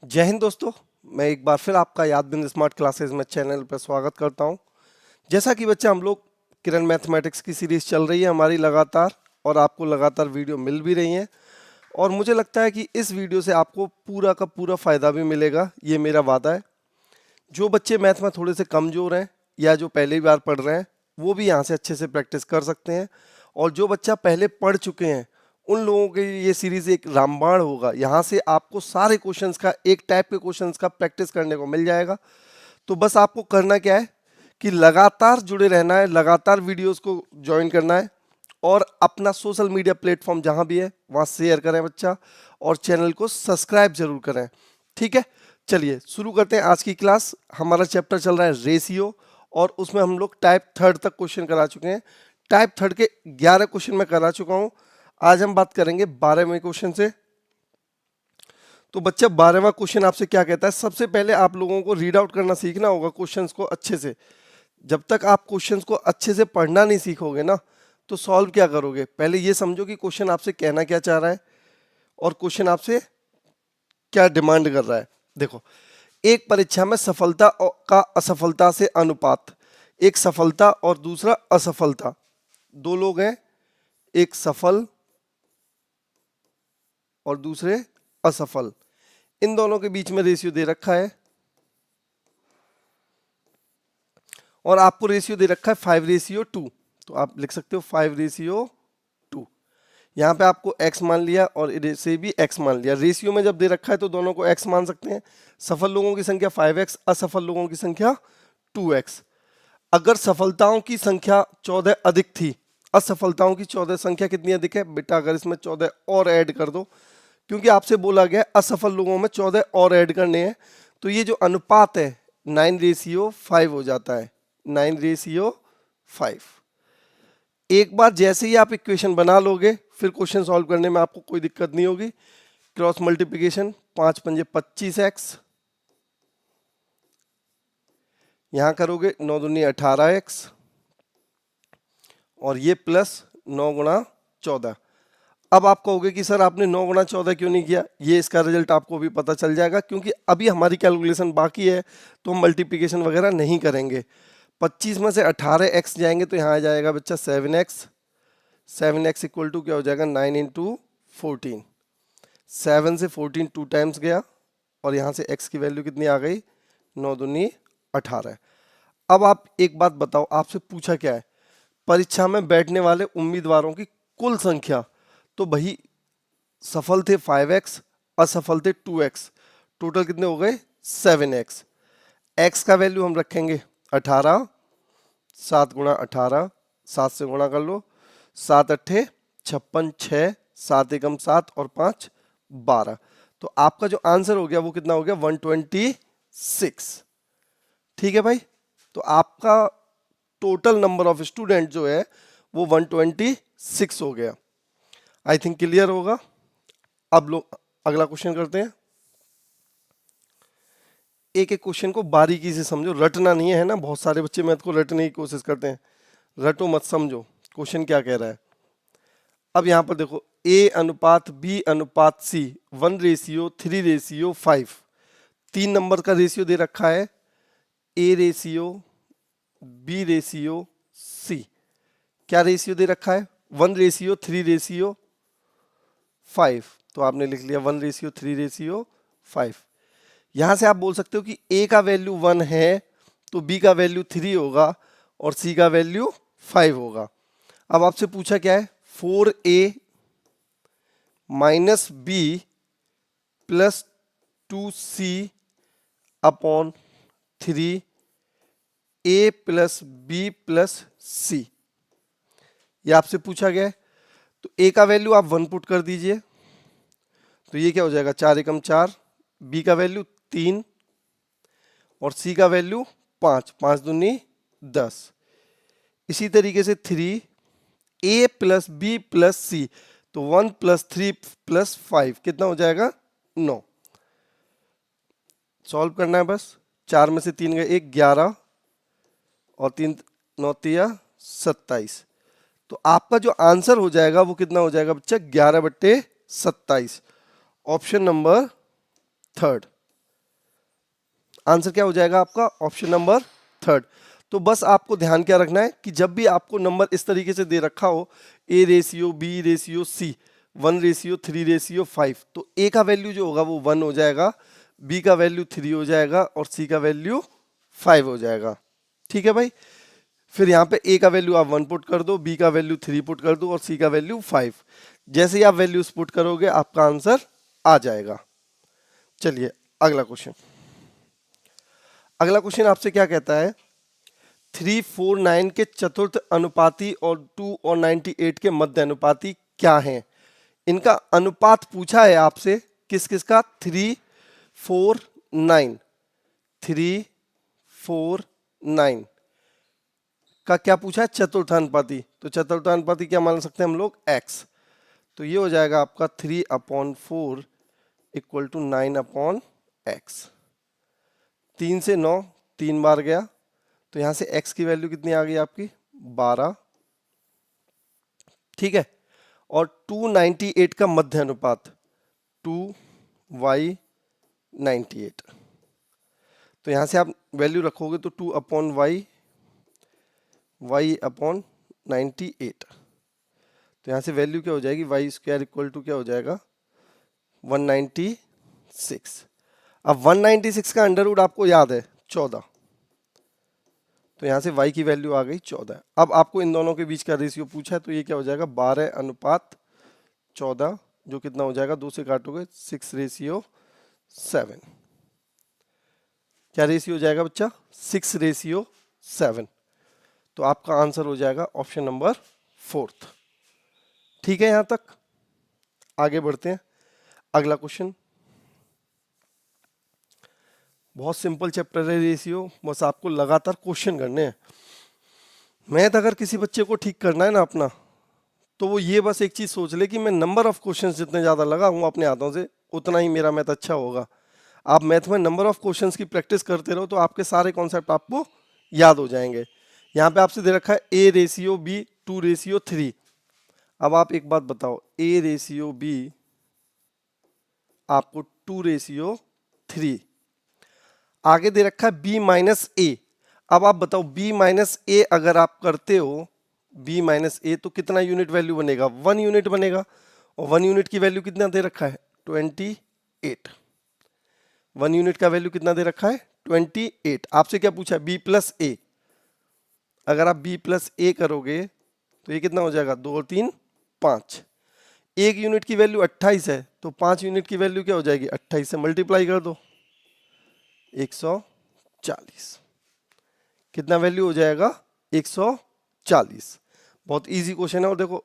जय हिंद दोस्तों। मैं एक बार फिर आपका याद बिंद स्मार्ट क्लासेस में चैनल पर स्वागत करता हूं। जैसा कि बच्चे हम लोग किरण मैथमेटिक्स की सीरीज चल रही है हमारी लगातार, और आपको लगातार वीडियो मिल भी रही हैं, और मुझे लगता है कि इस वीडियो से आपको पूरा का पूरा फ़ायदा भी मिलेगा, ये मेरा वादा है। जो बच्चे मैथ में थोड़े से कमज़ोर हैं या जो पहली बार पढ़ रहे हैं वो भी यहाँ से अच्छे से प्रैक्टिस कर सकते हैं, और जो बच्चा पहले पढ़ चुके हैं उन लोगों के लिए ये सीरीज़ एक रामबाण होगा। यहाँ से आपको सारे क्वेश्चंस का, एक टाइप के क्वेश्चंस का प्रैक्टिस करने को मिल जाएगा। तो बस आपको करना क्या है कि लगातार जुड़े रहना है, लगातार वीडियोस को ज्वाइन करना है, और अपना सोशल मीडिया प्लेटफॉर्म जहाँ भी है वहाँ शेयर करें बच्चा, और चैनल को सब्सक्राइब जरूर करें। ठीक है, चलिए शुरू करते हैं आज की क्लास। हमारा चैप्टर चल रहा है रेशियो, और उसमें हम लोग टाइप थर्ड तक क्वेश्चन करा चुके हैं। टाइप थर्ड के 11 क्वेश्चन मैं करा चुका हूँ। आज हम बात करेंगे 12वें क्वेश्चन से। तो बच्चा 12वां क्वेश्चन आपसे क्या कहता है? सबसे पहले आप लोगों को रीड आउट करना सीखना होगा क्वेश्चंस को अच्छे से। जब तक आप क्वेश्चंस को अच्छे से पढ़ना नहीं सीखोगे ना, तो सॉल्व क्या करोगे? पहले ये समझो कि क्वेश्चन आपसे कहना क्या चाह रहा है और क्वेश्चन आपसे क्या डिमांड कर रहा है। देखो, एक परीक्षा में सफलता का असफलता से अनुपात, एक सफलता और दूसरा असफलता, दो लोग हैं, एक सफल और दूसरे असफल, इन दोनों के बीच में रेशियो दे रखा है, और आपको रेशियो दे रखा है 5:2। तो आप लिख सकते हो 5:2। यहाँ पे आपको x मान लिया और इसे भी x मान लिया। रेशियो में जब दे रखा है तो दोनों को x मान सकते हैं। सफल लोगों की संख्या 5x, असफल लोगों की संख्या 2x। अगर सफलताओं की संख्या 14 अधिक थी, असफलताओं की 14 संख्या कितनी अधिक है बेटा? अगर इसमें 14 और ऐड कर दो, क्योंकि आपसे बोला गया असफल लोगों में 14 और ऐड करने हैं, तो ये जो अनुपात है 9:5 हो जाता है। 9:5। एक बार जैसे ही आप इक्वेशन बना लोगे, फिर क्वेश्चन सॉल्व करने में आपको कोई दिक्कत नहीं होगी। क्रॉस मल्टीप्लिकेशन, 5 पंजे 25x, यहां करोगे 9 दूनी 18x, और ये प्लस 9 गुणा 14। अब आप कहोगे कि सर आपने 9 गुणा 14 क्यों नहीं किया? ये इसका रिजल्ट आपको भी पता चल जाएगा, क्योंकि अभी हमारी कैलकुलेशन बाकी है, तो हम मल्टीप्लिकेशन वगैरह नहीं करेंगे। 25 में से 18x जाएंगे तो यहाँ आ जाएगा बच्चा 7x। 7x इक्वल टू क्या हो जाएगा? 9 इंटू 14। 7 से 14 टू टाइम्स गया, और यहाँ से x की वैल्यू कितनी आ गई? 9 दूनी 18। अब आप एक बात बताओ, आपसे पूछा क्या है? परीक्षा में बैठने वाले उम्मीदवारों की कुल संख्या। तो भाई सफल थे 5x, असफल थे 2x, टोटल कितने हो गए? 7x। x का वैल्यू हम रखेंगे 18, 7 गुणा 18, 7 से गुणा कर लो, 7 अट्ठे 56, 6, 7 एकम 7 और 5 12। तो आपका जो आंसर हो गया वो कितना हो गया? 126। ठीक है भाई, तो आपका टोटल नंबर ऑफ स्टूडेंट जो है वो 126 हो गया। आई थिंक क्लियर होगा। अब लोग अगला क्वेश्चन करते हैं। एक एक क्वेश्चन को बारीकी से समझो, रटना नहीं है ना। बहुत सारे बच्चे मैथ को रटने की कोशिश करते हैं, रटो मत, समझो क्वेश्चन क्या कह रहा है। अब यहां पर देखो, a अनुपात b अनुपात c, 1:3:5। 3 नंबर का रेशियो दे रखा है, a ratio, b ratio, c। क्या रेशियो दे रखा है? 1:3:5। तो आपने लिख लिया 1:3:5। यहां से आप बोल सकते हो कि a का वैल्यू 1 है तो b का वैल्यू 3 होगा और c का वैल्यू 5 होगा। अब आपसे पूछा क्या है? 4a minus b plus 2c upon 3a plus b plus c, ये आपसे पूछा गया है। तो a का वैल्यू आप 1 पुट कर दीजिए, तो ये क्या हो जाएगा? 4 एकम 4, b का वैल्यू 3 और c का वैल्यू 5, 5 दूनी 10। इसी तरीके से 3a plus b plus c, तो 1 प्लस 3 प्लस 5 कितना हो जाएगा? 9। सॉल्व करना है बस। 4 में से 3 गए 1, 11 और 3 9 तिया 27। तो आपका जो आंसर हो जाएगा वो कितना हो जाएगा बच्चा? 11/27। Option number third. आंसर क्या हो जाएगा आपका? Option number third. तो बस आपको ध्यान क्या रखना है कि जब भी आपको नंबर इस तरीके से दे रखा हो A ratio B ratio C 1 ratio 3 ratio 5, तो A का वैल्यू जो होगा वो 1 हो जाएगा, B का वैल्यू 3 हो जाएगा और C का वैल्यू 5 हो जाएगा। ठीक है भाई। फिर यहाँ पे A का वैल्यू आप 1 पुट कर दो, B का वैल्यू 3 पुट कर दो और C का वैल्यू 5। जैसे ही आप वैल्यूज पुट करोगे आपका आंसर आ जाएगा। चलिए अगला क्वेश्चन। अगला क्वेश्चन आपसे क्या कहता है? 3, 4, 9 के चतुर्थ अनुपाती और 2 और 98 के मध्य अनुपाती क्या हैं? इनका अनुपात पूछा है आपसे, किस किस का? 3, 4, 9। 3, 4, 9 का क्या पूछा है? चतुर्थानुपाती। तो चतुर्थानुपाती क्या मान सकते हैं हम लोग? x। तो ये हो जाएगा आपका 3/4 इक्वल टू 9/x। 3 से 9 3 बार गया, तो यहां से x की वैल्यू कितनी आ गई आपकी? 12। ठीक है। और 298 का मध्य अनुपात 2y98। तो यहां से आप वैल्यू रखोगे तो 2/y y/98। तो यहां से वैल्यू क्या हो जाएगी? y² इक्वल टू क्या हो जाएगा? 196। अब 196 का अंडर रूट आपको याद है 14, तो यहां से y की वैल्यू आ गई 14। अब आपको इन दोनों के बीच का रेशियो पूछा है, तो ये क्या हो जाएगा? 12/14, जो कितना हो जाएगा? 2 से काटोगे 6/7। क्या रेशियो हो जाएगा बच्चा? 6/7। तो आपका आंसर हो जाएगा ऑप्शन नंबर 4। ठीक है, यहां तक आगे बढ़ते हैं। अगला क्वेश्चन बहुत सिंपल चैप्टर है रेशियो, बस आपको लगातार क्वेश्चन करने हैं। मैथ अगर किसी बच्चे को ठीक करना है ना अपना, तो वो ये बस एक चीज सोच ले कि मैं नंबर ऑफ क्वेश्चंस जितने ज्यादा लगाऊंगा अपने हाथों से, उतना ही मेरा मैथ अच्छा होगा। आप मैथ में नंबर ऑफ क्वेश्चंस की प्रैक्टिस करते रहो तो आपके सारे कॉन्सेप्ट आपको याद हो जाएंगे। यहाँ पे आपसे दे रखा है A रेशियो B 2/3। अब आप एक बात बताओ, A रेशियो B आपको 2/3, आगे दे रखा है B-A। अब आप बताओ B-A अगर आप करते हो B-A तो कितना यूनिट वैल्यू बनेगा? 1 यूनिट बनेगा। और 1 यूनिट की वैल्यू कितना दे रखा है? 28। 1 यूनिट का वैल्यू कितना दे रखा है? 28। आपसे क्या पूछा है? B+A। अगर आप B+A करोगे तो ये कितना हो जाएगा? 2 और 3 5। 1 यूनिट की वैल्यू 28 है, तो 5 यूनिट की वैल्यू क्या हो जाएगी? 28 से मल्टीप्लाई कर दो, 140। कितना वैल्यू हो जाएगा? 140। बहुत इजी क्वेश्चन है। और देखो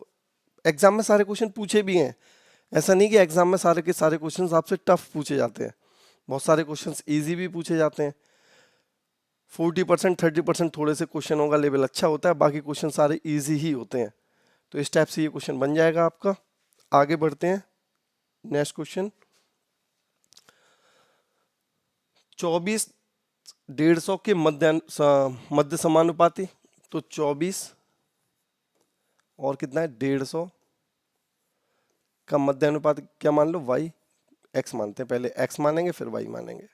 एग्जाम में सारे क्वेश्चन पूछे भी हैं, ऐसा नहीं कि एग्जाम में सारे के सारे क्वेश्चंस आपसे टफ पूछे जाते हैं। बहुत सारे क्वेश्चंस इजी भी पूछे जाते हैं। 40% 30% थोड़े से क्वेश्चनों का लेवल अच्छा होता है, बाकी क्वेश्चन सारे इजी ही होते हैं। तो इस टाइप से ये क्वेश्चन बन जाएगा आपका। आगे बढ़ते हैं। नेक्स्ट क्वेश्चन 24 150 के मध्य समानुपाती। तो 24 और कितना है? 150 का मध्य अनुपात क्या मान लो? y। x मानते हैं, पहले x मानेंगे फिर y मानेंगे।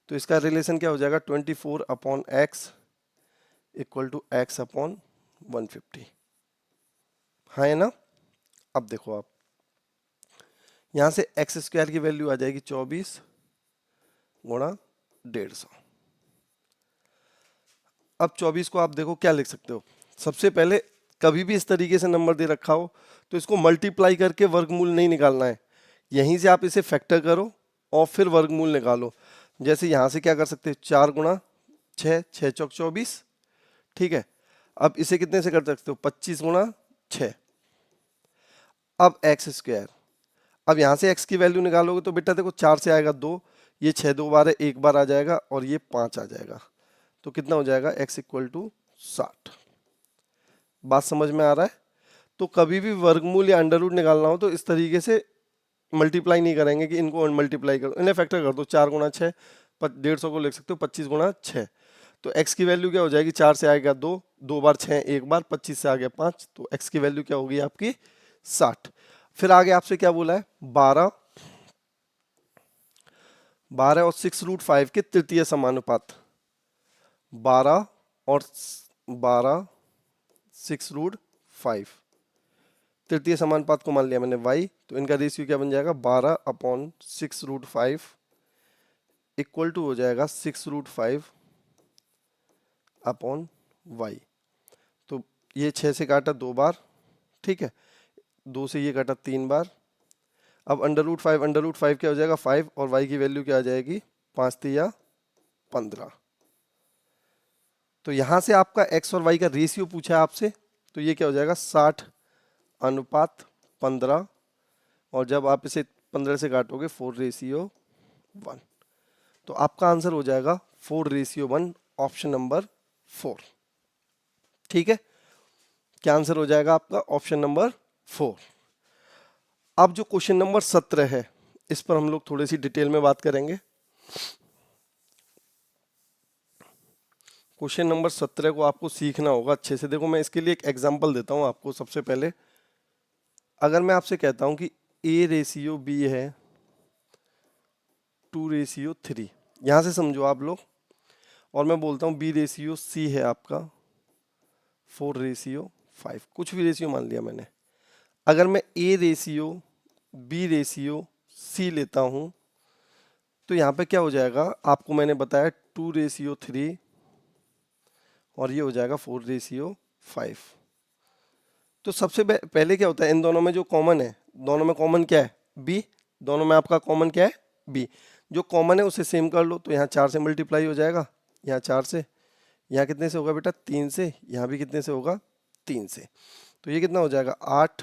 तो इसका रिलेशन क्या हो जाएगा? 24/x equal to x/150। हाँ है ना? अब देखो आप यहां से x² की वैल्यू आ जाएगी 24 गुणा 150। अब 24 को आप देखो क्या लिख सकते हो? सबसे पहले कभी भी इस तरीके से नंबर दे रखा हो तो इसको मल्टीप्लाई करके वर्गमूल नहीं निकालना है, यहीं से आप इसे फैक्टर करो और फिर वर्गमूल निकालो। जैसे यहां से क्या कर सकते हो? 4 गुणा 6, 6 चौक 24। ठीक है। अब इसे कितने से कर सकते हो? 25 गुणा 6। अब x²। अब यहां से x की वैल्यू निकालोगे तो बेटा देखो 4 से आएगा 2, ये 6 2 बार है, एक बार आ जाएगा और ये 5 आ जाएगा। तो कितना हो जाएगा? x equal to 60। बात समझ में आ रहा है? तो कभी भी वर्गमूल या अंडर रूट निकालना हो तो इस तरीके से मल्टीप्लाई नहीं करेंगे कि इनको मल्टीप्लाई करो, इन्हें फैक्टर कर दो। 4 गुणा 6 150 को लिख सकते हो 25 गुणा 6। तो x की वैल्यू क्या हो जाएगी? 4 से आएगा 2, 2 बार 6 एक बार, 25 से आ गया 5, तो x की वैल्यू क्या होगी आपकी? 60। फिर आगे आपसे क्या बोला है? 12 12 और 6√5 के तृतीय समानुपात, 12 और 6√5 तृतीय समानुपात को मान लिया मैंने y, तो इनका रेशियो क्या बन जाएगा 12/6√5 इक्वल टू हो जाएगा 6√5/y। तो ये 6 से काटा 2 बार, ठीक है, 2 से ये काटा 3 बार। अब √5 क्या हो जाएगा 5 और y की वैल्यू क्या आ जाएगी 5 या 15। तो यहां से आपका x और y का रेशियो पूछा है आपसे, तो ये क्या हो जाएगा 60/15 और जब आप इसे 15 से काटोगे 4:1। तो आपका आंसर हो जाएगा 4:1, ऑप्शन नंबर 4। ठीक है, क्या आंसर हो जाएगा आपका ऑप्शन नंबर 4। अब जो क्वेश्चन नंबर 17 है, इस पर हम लोग थोड़ी सी डिटेल में बात करेंगे। क्वेश्चन नंबर 17 को आपको सीखना होगा अच्छे से। देखो मैं इसके लिए एक एग्जांपल देता हूं आपको। सबसे पहले अगर मैं आपसे कहता हूं कि A/B है 2:3, यहां से समझो आप लोग, और मैं बोलता हूं B/C है आपका 4:5, कुछ भी रेशियो मान लिया मैंने। अगर मैं A/B/C लेता हूं तो यहाँ पे क्या हो जाएगा, आपको मैंने बताया 2:3 और ये हो जाएगा 4:5। तो सबसे पहले क्या होता है, इन दोनों में जो कॉमन है, दोनों में कॉमन क्या है b, दोनों में आपका कॉमन क्या है b। जो कॉमन है उसे सेम कर लो, तो यहाँ 4 से मल्टीप्लाई हो जाएगा, यहाँ 4 से, यहाँ कितने से होगा बेटा 3 से, यहाँ भी कितने से होगा 3 से। तो ये कितना हो जाएगा 8,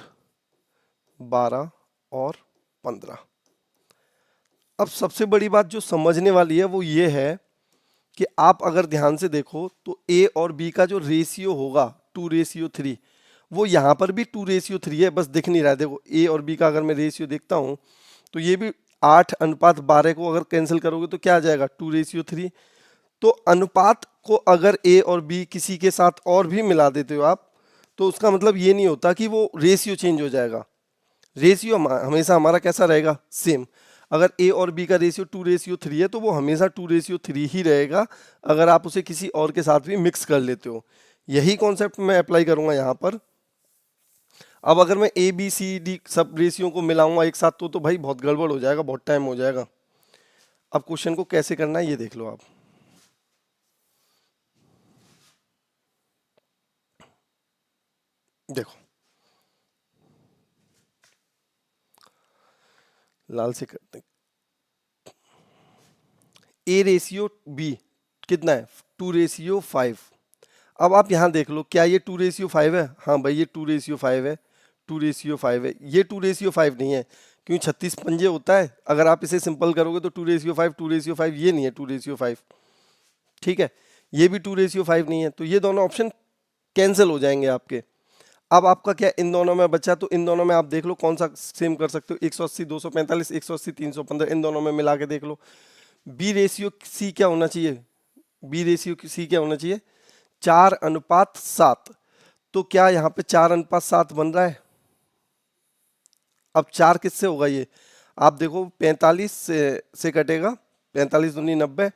12 और 15। अब सबसे बड़ी बात जो समझने वाली है वो ये है कि आप अगर ध्यान से देखो तो a और b का जो रेशियो होगा 2:3, वो यहाँ पर भी 2:3 है, बस दिख नहीं रहा है। देखो a और b का अगर मैं रेशियो देखता हूँ तो ये भी 8:12 को अगर कैंसिल करोगे तो क्या आ जाएगा 2:3। तो अनुपात को अगर a और b किसी के साथ और भी मिला देते हो आप, तो उसका मतलब ये नहीं होता कि वो रेशियो चेंज हो जाएगा। रेशियो हमेशा हमारा कैसा रहेगा सेम। अगर a और b का रेशियो 2:3 है तो वो हमेशा 2:3 ही रहेगा, अगर आप उसे किसी और के साथ भी मिक्स कर लेते हो। यही कॉन्सेप्ट मैं अप्लाई करूंगा यहाँ पर। अब अगर मैं a b c d सब रेशियो को मिलाऊंगा एक साथ तो भाई बहुत गड़बड़ हो जाएगा, बहुत टाइम हो जाएगा। अब क्वेश्चन को कैसे करना है ये देख लो आप। देखो लाल से करते हैं, A/B कितना है 2:5। अब आप यहां देख लो, क्या ये 2:5 है? हाँ भाई ये 2:5 है, 2:5 है। ये 2:5 नहीं है, क्योंकि 36 पंजे होता है। अगर आप इसे सिंपल करोगे तो 2:5 ये नहीं है 2:5। ठीक है, ये भी 2:5 नहीं है, तो ये दोनों ऑप्शन कैंसिल हो जाएंगे आपके। अब आपका क्या इन दोनों में बचा, तो इन दोनों में आप देख लो कौन सा सेम कर सकते हो। 180 245, 180 315, इन दोनों में मिला के देख लो। B/C क्या होना चाहिए, B/C क्या होना चाहिए 4:7। तो क्या यहाँ पे 4:7 बन रहा है? अब 4 किससे होगा ये, आप देखो 45 से कटेगा, 45 दूनी 90।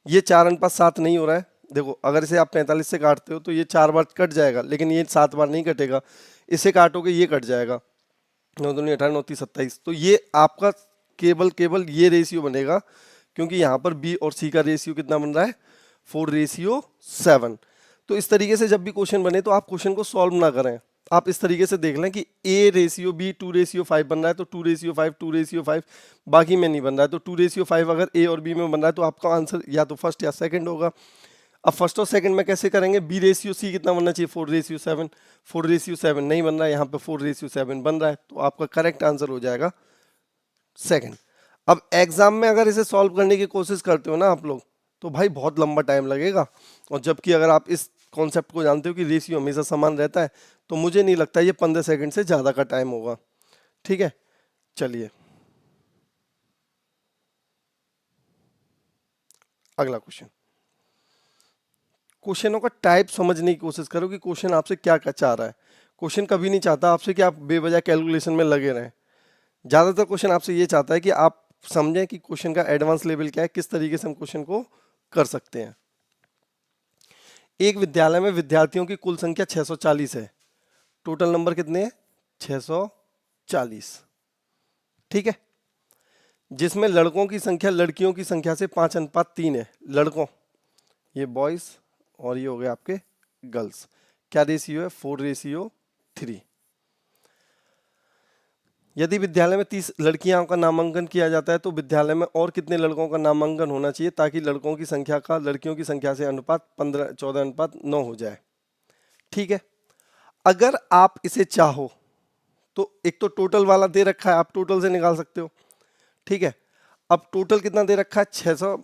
ये 4:7 नहीं हो रहा है। देखो अगर इसे आप 45 से काटते हो तो ये 4 बार कट जाएगा, लेकिन ये 7 बार नहीं कटेगा। इसे काटोगे ये कट जाएगा, 9 दूनी 18, 9 30 27। तो ये आपका केवल ये रेशियो बनेगा, क्योंकि यहाँ पर B और C का रेशियो कितना बन रहा है 4:7। तो इस तरीके से जब भी क्वेश्चन बने तो आप क्वेश्चन को सॉल्व ना करें, आप इस तरीके से देख लें कि A/B 2:5 बन रहा है तो 2:5 बाकी में नहीं बन रहा है। तो 2:5 अगर A और B में बन रहा है तो आपका आंसर या तो फर्स्ट या सेकंड होगा। अब फर्स्ट और सेकंड में कैसे करेंगे, B/C कितना बनना चाहिए 4:7, 4:7 नहीं बन रहा है, यहाँ पे 4:7 बन रहा है, तो आपका करेक्ट आंसर हो जाएगा सेकंड। अब एग्जाम में अगर इसे सॉल्व करने की कोशिश करते हो ना आप लोग, तो भाई बहुत लंबा टाइम लगेगा। और जबकि अगर आप इस कॉन्सेप्ट को जानते हो कि रेशियो हमेशा समान रहता है, तो मुझे नहीं लगता ये 15 सेकंड से ज़्यादा का टाइम होगा। ठीक है, चलिए अगला क्वेश्चन। क्वेश्चनों का टाइप समझने की कोशिश करो कि क्वेश्चन आपसे क्या चाह रहा है। क्वेश्चन कभी नहीं चाहता आपसे कि आप बेवजह कैलकुलेशन में लगे रहें। ज़्यादातर क्वेश्चन आपसे ये चाहता है कि आप समझें कि क्वेश्चन का एडवांस लेवल क्या है, किस तरीके से हम क्वेश्चन को कर सकते हैं। एक विद्यालय में विद्यार्थियों की कुल संख्या 640 है। टोटल नंबर कितने हैं? 640। ठीक है, जिसमें लड़कों की संख्या लड़कियों की संख्या से 5:3 है। लड़कों, ये बॉयज, और ये हो गए आपके गर्ल्स। क्या रेशियो है? 4:3। यदि विद्यालय में 30 लड़कियों का नामांकन किया जाता है तो विद्यालय में और कितने लड़कों का नामांकन होना चाहिए ताकि लड़कों की संख्या का लड़कियों की संख्या से अनुपात 14:9 हो जाए? ठीक है, अगर आप इसे चाहो तो एक तो टोटल वाला दे रखा है, आप टोटल से निकाल सकते हो। ठीक है, अब टोटल कितना दे रखा है? 600,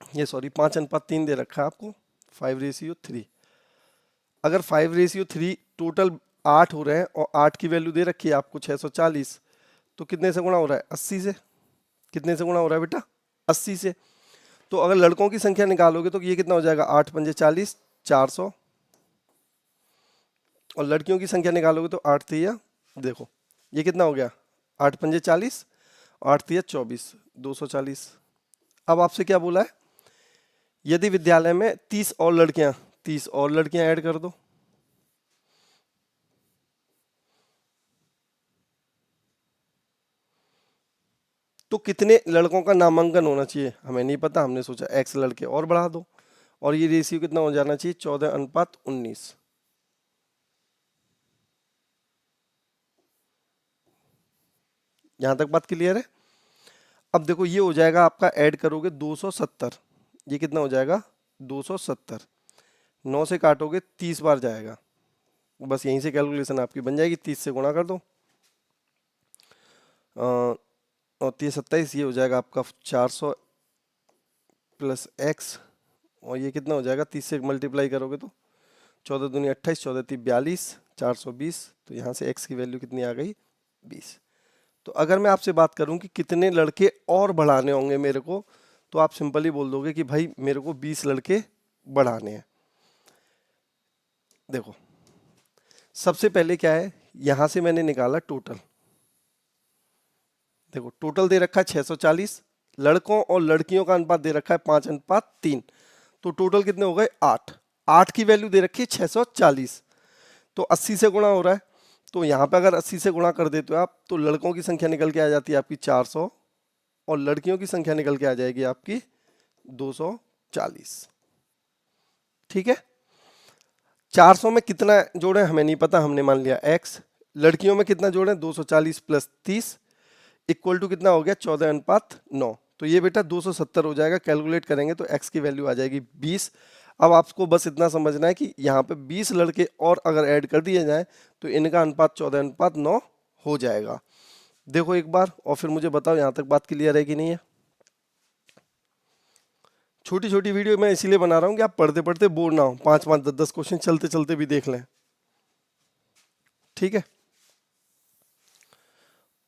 ये सॉरी 5:3 दे रखा है आपको, 5:3। अगर 5:3 टोटल 8 हो रहे हैं और 8 की वैल्यू दे रखी है आपको 640, तो कितने से गुणा हो रहा है? 80 से। कितने से गुणा हो रहा है बेटा? 80 से। तो अगर लड़कों की संख्या निकालोगे तो ये कितना हो जाएगा? 8×5 = 40, 400। और लड़कियों की संख्या निकालोगे तो 8×3, देखो ये कितना हो गया? 8×5 = 40, 8×3 = 24, 240। अब आपसे क्या बोला है? यदि विद्यालय में 30 और लड़कियां ऐड कर दो। तो कितने लड़कों का नामांकन होना चाहिए? हमें नहीं पता, हमने सोचा x लड़के और बढ़ा दो, और ये रेशियो कितना हो जाना चाहिए? 14:19। यहां तक बात क्लियर है? अब देखो ये हो जाएगा आपका, ऐड करोगे 270, ये कितना हो जाएगा? 270। 9 से काटोगे 30 बार जाएगा, बस यहीं से कैलकुलेशन आपकी बन जाएगी। 30 से गुणा कर दो, और 30×27, ये हो जाएगा आपका 400 + x, और ये कितना हो जाएगा? 30 से मल्टीप्लाई करोगे तो 14×2 = 28, 14×3 = 42, 420। तो यहाँ से x की वैल्यू कितनी आ गई? 20। तो अगर मैं आपसे बात करूं कि कितने लड़के और बढ़ाने होंगे मेरे को, तो आप सिंपली बोल दोगे कि भाई मेरे को 20 लड़के बढ़ाने हैं। देखो सबसे पहले क्या है, यहां से मैंने निकाला टोटल। देखो टोटल दे रखा है 640, लड़कों और लड़कियों का अनुपात दे रखा है 5:3, तो टोटल कितने हो गए? 8। 8 की वैल्यू दे रखी है 640, तो 80 से गुणा हो रहा है। तो यहाँ पे अगर 80 से गुणा कर देते हो आप, तो लड़कों की संख्या निकल के आ जाती है आपकी 400, और लड़कियों की संख्या निकल के आ जाएगी आपकी 240। ठीक है, 400 में कितना जोड़े हमें नहीं पता, हमने मान लिया x। लड़कियों में कितना जोड़े? 240 + 30 इक्वल टू कितना हो गया? 14:9। तो ये बेटा 270 हो जाएगा। कैलकुलेट करेंगे तो x की वैल्यू आ जाएगी 20। अब आपको बस इतना समझना है कि यहाँ पे 20 लड़के और अगर ऐड कर दिए जाए तो इनका अनुपात 14:9 हो जाएगा। देखो एक बार और फिर मुझे बताओ यहाँ तक बात क्लियर है कि नहीं है? छोटी छोटी वीडियो मैं इसीलिए बना रहा हूँ कि आप पढ़ते पढ़ते बोर ना हो, 5-5 10-10 क्वेश्चन चलते चलते भी देख लें। ठीक है,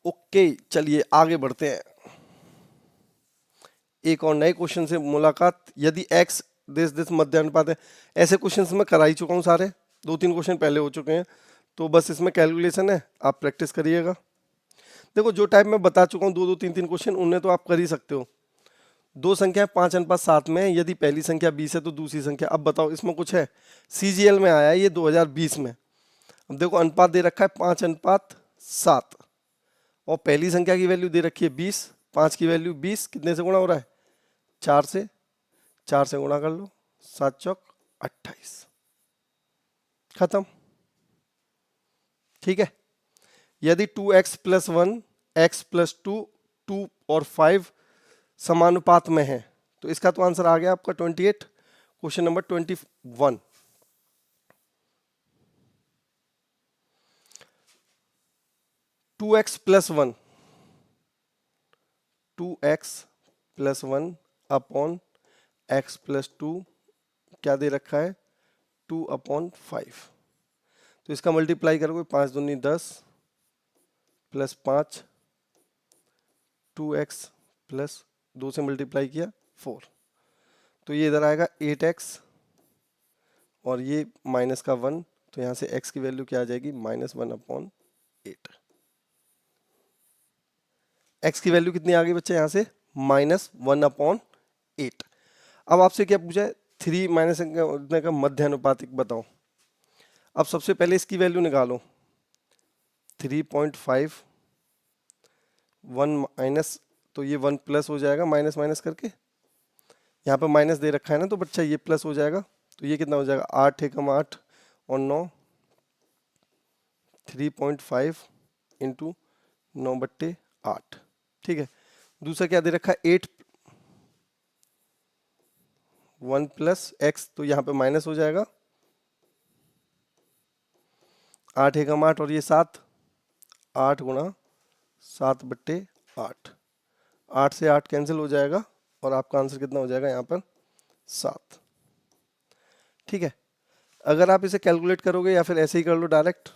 ओके, चलिए आगे बढ़ते हैं। एक और नए क्वेश्चन से मुलाकात। यदि x देश मध्य अनुपात है, ऐसे क्वेश्चन मैं करा ही चुका हूँ सारे, 2-3 क्वेश्चन पहले हो चुके हैं, तो बस इसमें कैलकुलेशन है, आप प्रैक्टिस करिएगा। देखो जो टाइप मैं बता चुका हूँ 2-2 3-3 क्वेश्चन, उन्हें तो आप कर ही सकते हो। दो संख्या 5:7 में है, यदि पहली संख्या 20 है तो दूसरी संख्या, अब बताओ इसमें कुछ है? CGL में आया है ये 2020 में। अब देखो अनुपात दे रखा है 5:7, और पहली संख्या की वैल्यू दे रखी है 20, 5 की वैल्यू 20, कितने से गुणा हो रहा है? 4 से। 4 से गुणा कर लो, 7×4 = 28, खत्म। ठीक है, यदि 2x + 1, x + 2, 2 और 5 समानुपात में है, तो इसका तो आंसर आ गया आपका 28। Question number 21। 2x + 1, 2x + 1 upon x + 2 क्या दे रखा है? 2/5। तो इसका मल्टीप्लाई करोगे, 5×2 = 10 + 5, 2x + 2 से मल्टीप्लाई किया 4, तो ये इधर आएगा 8x, और ये माइनस का 1, तो यहाँ से x की वैल्यू क्या आ जाएगी? -1/8। x की वैल्यू कितनी आ गई बच्चे यहाँ से -1/8। अब आपसे क्या पूछा है 3 माइनस का मध्य अनुपातिक बताओ। अब सबसे पहले इसकी वैल्यू निकालो 3.5 1 माइनस, तो ये 1 प्लस हो जाएगा माइनस माइनस करके, यहाँ पे माइनस दे रखा है ना तो बच्चा ये प्लस हो जाएगा, तो ये कितना हो जाएगा 8 एकम 8 और 9 3.5 इंटू 9/8। ठीक है, दूसरा क्या दे रखा है 8 1 प्लस एक्स, तो यहाँ पे माइनस हो जाएगा 8 एकम 8 और ये 7 8 गुणा 7/8, 8 से 8 कैंसिल हो जाएगा और आपका आंसर कितना हो जाएगा यहाँ पर 7। ठीक है, अगर आप इसे कैलकुलेट करोगे या फिर ऐसे ही कर लो डायरेक्ट,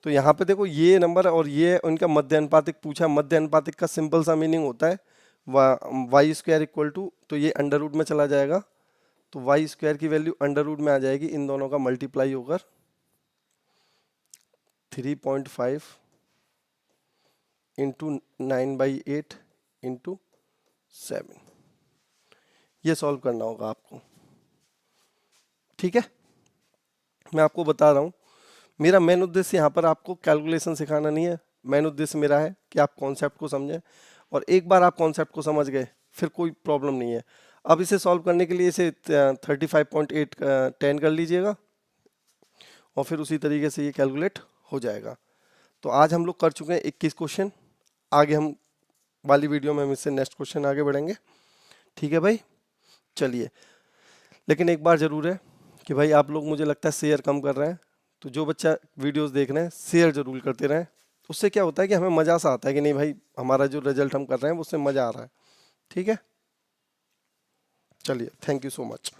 तो यहाँ पे देखो ये नंबर और ये उनका मध्य अनुपातिक पूछा। मध्य अनुपातिक का सिंपल सा मीनिंग होता है वाई स्क्वायर इक्वल टू, तो ये अंडर रूट में चला जाएगा, तो वाई स्क्वायर की वैल्यू अंडर रूट में आ जाएगी, इन दोनों का मल्टीप्लाई होकर 3.5 इंटू 9/8 इंटू 7, ये सॉल्व करना होगा आपको। ठीक है, मैं आपको बता रहा हूँ, मेरा मेन उद्देश्य यहाँ पर आपको कैलकुलेशन सिखाना नहीं है। मेन उद्देश्य मेरा है कि आप कॉन्सेप्ट को समझें, और एक बार आप कॉन्सेप्ट को समझ गए फिर कोई प्रॉब्लम नहीं है। अब इसे सॉल्व करने के लिए इसे 35.8 10 कर लीजिएगा और फिर उसी तरीके से ये कैलकुलेट हो जाएगा। तो आज हम लोग कर चुके हैं 21 क्वेश्चन, आगे हम वाली वीडियो में हम इससे नेक्स्ट क्वेश्चन आगे बढ़ेंगे। ठीक है भाई, चलिए, लेकिन एक बार ज़रूर है कि भाई आप लोग मुझे लगता है शेयर कम कर रहे हैं, तो जो बच्चा वीडियोस देख रहे हैं शेयर जरूर करते रहें। उससे क्या होता है कि हमें मज़ा सा आता है कि नहीं भाई हमारा जो रिजल्ट हम कर रहे हैं उससे मज़ा आ रहा है। ठीक है, चलिए, थैंक यू सो मच।